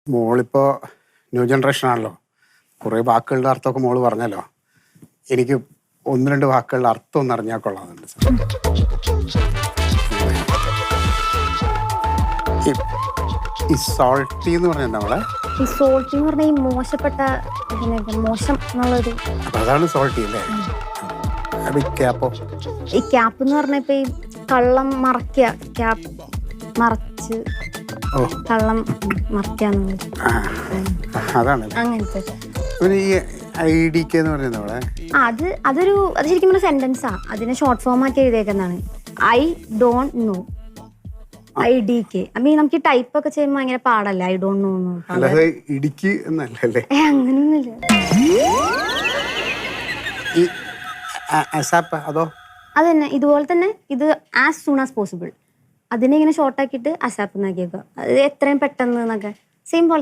മോളിപ്പോൾ new generation ആണല്ലോ. കുറേ വാക്കുകളുടെ അർത്ഥമൊക്കെ മോള് പറഞ്ഞല്ലോ. എനിക്ക് ഒന്ന് രണ്ട് വാക്കുകളുടെ അർത്ഥം ഒന്ന് അറിഞ്ഞാൽ കൊള്ളാമെന്നുണ്ട് സാർ. ഈ സോൾട്ടി എന്ന് പറഞ്ഞാൽ നമ്മളെ ഈ സോൾട്ടി എന്ന് പറഞ്ഞാൽ ഈ മോശപ്പെട്ട മോശം എന്നുള്ളൊരു അപ്പം അതാണ് സോൾട്ടി അല്ലേ? അത് ക്യാപ്പോ? ഈ ക്യാപ്പ് എന്ന് പറഞ്ഞാൽ ഇപ്പൊ ഈ കള്ളം മറയ്ക്കുക, ക്യാപ്പ് മറച്ച് കള്ളം മറയ്ക്കാന്നുള്ളത് അതാണ് അങ്ങനത്തെ. പിന്നെ ഈ IDK എന്ന് പറഞ്ഞാൽ നമ്മളെ അത് ശരിക്കും പറഞ്ഞ സെന്റൻസാ. അതിനെ ഷോർട്ട് ഫോം ആക്കി എഴുതിയേക്കുന്നതാണ്. I don't know. IDK. അപ്പൊ നമുക്ക് ഈ ടൈപ്പ് ഒക്കെ ചെയ്യുമ്പോൾ ഭയങ്കര പാടല്ലേ I don't know. അല്ലാതെ ഇടുക്കി എന്നല്ലേ? അങ്ങനെയൊന്നുമില്ല. ഈ അസാപ്പ് അതോ? അതന്നെ ഇതുപോലെ തന്നെ ഇത് ആസ് സൂൺ ആസ് പോസിബിൾ അതിനെ ഇങ്ങനെ ഷോർട്ട് ആക്കിയിട്ട് അസാപ്പ് എന്നാക്കിയേക്കുക. അത് എത്രയും പെട്ടെന്ന് എന്നൊക്കെ സെയിം പോലെ